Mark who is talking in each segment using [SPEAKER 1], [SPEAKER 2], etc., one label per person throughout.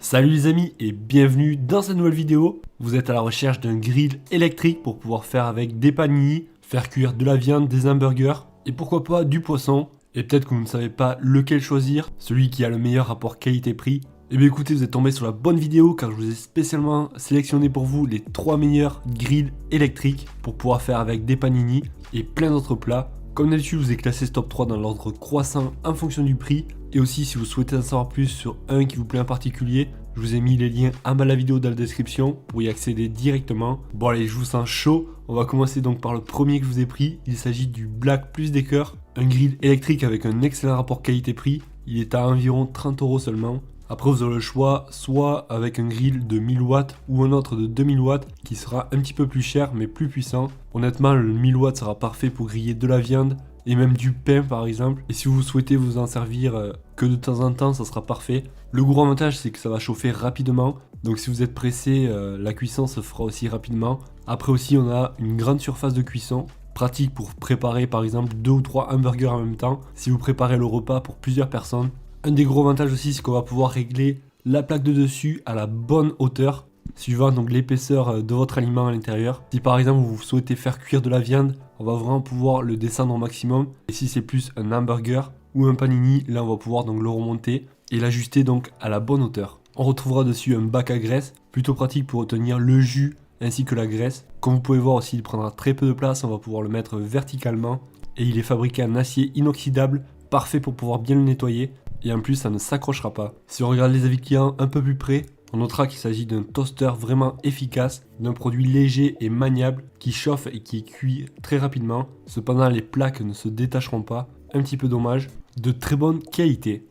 [SPEAKER 1] Salut les amis et bienvenue dans cette nouvelle vidéo. Vous êtes à la recherche d'un grill électrique pour pouvoir faire avec des panini, faire cuire de la viande, des hamburgers et pourquoi pas du poisson. Et peut-être que vous ne savez pas lequel choisir, celui qui a le meilleur rapport qualité-prix. Et bien écoutez, vous êtes tombé sur la bonne vidéo car je vous ai spécialement sélectionné pour vous les 3 meilleurs grills électriques pour pouvoir faire avec des panini et plein d'autres plats. Comme d'habitude, je vous ai classé ce top 3 dans l'ordre croissant en fonction du prix. Et aussi, si vous souhaitez en savoir plus sur un qui vous plaît en particulier, je vous ai mis les liens en bas de la vidéo dans la description pour y accéder directement. Bon allez, je vous sens chaud. On va commencer donc par le premier que je vous ai pris. Il s'agit du Black Plus Decker, un grill électrique avec un excellent rapport qualité-prix. Il est à environ 30 € seulement. Après, vous aurez le choix, soit avec un grill de 1000 watts ou un autre de 2000 watts qui sera un petit peu plus cher mais plus puissant. Honnêtement, le 1000 watts sera parfait pour griller de la viande et même du pain par exemple. Et si vous souhaitez vous en servir que de temps en temps, ça sera parfait. Le gros avantage, c'est que ça va chauffer rapidement. Donc si vous êtes pressé, la cuisson se fera aussi rapidement. Après aussi, on a une grande surface de cuisson. Pratique pour préparer par exemple 2 ou 3 hamburgers en même temps. Si vous préparez le repas pour plusieurs personnes. Un des gros avantages aussi, c'est qu'on va pouvoir régler la plaque de dessus à la bonne hauteur, suivant donc l'épaisseur de votre aliment à l'intérieur. Si par exemple vous souhaitez faire cuire de la viande, on va vraiment pouvoir le descendre au maximum. Et si c'est plus un hamburger ou un panini, là on va pouvoir donc le remonter et l'ajuster donc à la bonne hauteur. On retrouvera dessus un bac à graisse, plutôt pratique pour retenir le jus ainsi que la graisse. Comme vous pouvez voir aussi, il prendra très peu de place, on va pouvoir le mettre verticalement. Et il est fabriqué en acier inoxydable, parfait pour pouvoir bien le nettoyer. Et en plus, ça ne s'accrochera pas. Si on regarde les avis clients un peu plus près, on notera qu'il s'agit d'un toaster vraiment efficace, d'un produit léger et maniable qui chauffe et qui cuit très rapidement. Cependant, les plaques ne se détacheront pas. Un petit peu dommage. De très bonne qualité.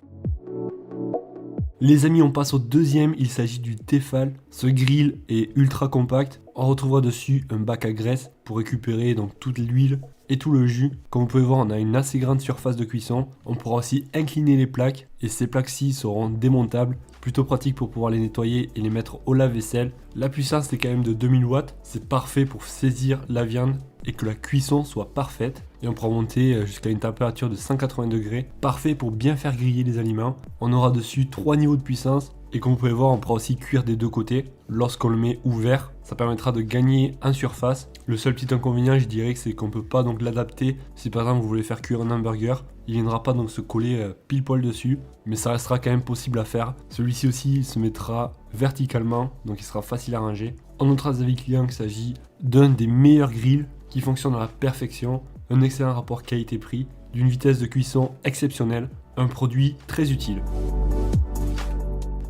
[SPEAKER 1] Les amis, on passe au deuxième, il s'agit du Tefal. Ce grill est ultra compact. On retrouvera dessus un bac à graisse pour récupérer donc toute l'huile et tout le jus. Comme vous pouvez voir, on a une assez grande surface de cuisson. On pourra aussi incliner les plaques et ces plaques-ci seront démontables. Plutôt pratique pour pouvoir les nettoyer et les mettre au lave-vaisselle. La puissance est quand même de 2000 watts. C'est parfait pour saisir la viande et que la cuisson soit parfaite. Et on pourra monter jusqu'à une température de 180 degrés. Parfait pour bien faire griller les aliments. On aura dessus 3 niveaux de puissance. Et comme vous pouvez voir, on pourra aussi cuire des deux côtés. Lorsqu'on le met ouvert, ça permettra de gagner en surface. Le seul petit inconvénient, je dirais, c'est qu'on ne peut pas donc l'adapter. Si par exemple vous voulez faire cuire un hamburger, il ne viendra pas donc se coller pile poil dessus. Mais ça restera quand même possible à faire. Celui-ci aussi, il se mettra verticalement, donc il sera facile à ranger. On notera des avis clients qu'il s'agit d'un des meilleurs grills qui fonctionne à la perfection. Un excellent rapport qualité-prix, d'une vitesse de cuisson exceptionnelle, un produit très utile.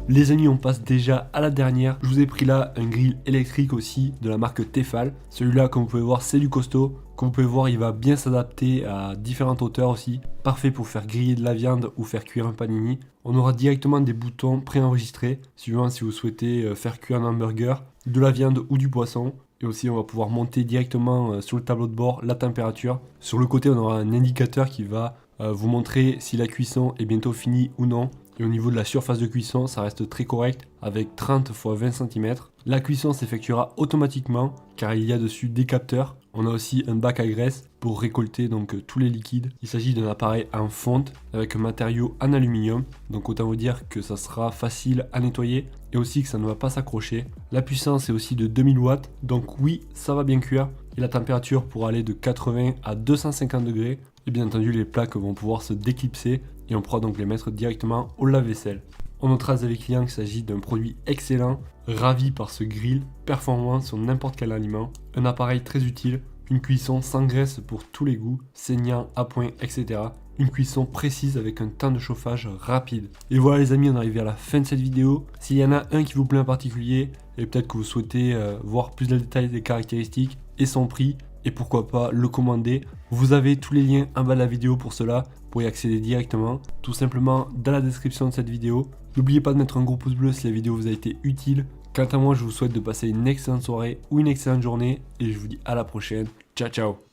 [SPEAKER 1] Les amis, on passe déjà à la dernière. Je vous ai pris là un grill électrique aussi de la marque Tefal. Celui-là, comme vous pouvez voir, c'est du costaud. Comme vous pouvez voir, il va bien s'adapter à différentes hauteurs aussi. Parfait pour faire griller de la viande ou faire cuire un panini. On aura directement des boutons préenregistrés, suivant si vous souhaitez faire cuire un hamburger, de la viande ou du poisson. Et aussi, on va pouvoir monter directement sur le tableau de bord la température. Sur le côté, on aura un indicateur qui va vous montrer si la cuisson est bientôt finie ou non. Et au niveau de la surface de cuisson, ça reste très correct avec 30 x 20 cm. La cuisson s'effectuera automatiquement car il y a dessus des capteurs. On a aussi un bac à graisse pour récolter donc tous les liquides. Il s'agit d'un appareil en fonte avec un matériau en aluminium. Donc autant vous dire que ça sera facile à nettoyer et aussi que ça ne va pas s'accrocher. La puissance est aussi de 2000 watts. Donc oui, ça va bien cuire. Et la température pourra aller de 80 à 250 degrés. Et bien entendu, les plaques vont pouvoir se déclipser et on pourra donc les mettre directement au lave-vaisselle. On notera avec clients qu'il s'agit d'un produit excellent, ravi par ce grill, performant sur n'importe quel aliment, un appareil très utile, une cuisson sans graisse pour tous les goûts, saignant, à point, etc. Une cuisson précise avec un temps de chauffage rapide. Et voilà les amis, on est arrivé à la fin de cette vidéo. S'il y en a un qui vous plaît en particulier, et peut-être que vous souhaitez voir plus de détails des caractéristiques et son prix, et pourquoi pas le commander, vous avez tous les liens en bas de la vidéo pour cela, pour y accéder directement, tout simplement dans la description de cette vidéo. N'oubliez pas de mettre un gros pouce bleu si la vidéo vous a été utile. Quant à moi, je vous souhaite de passer une excellente soirée ou une excellente journée, et je vous dis à la prochaine. Ciao ciao.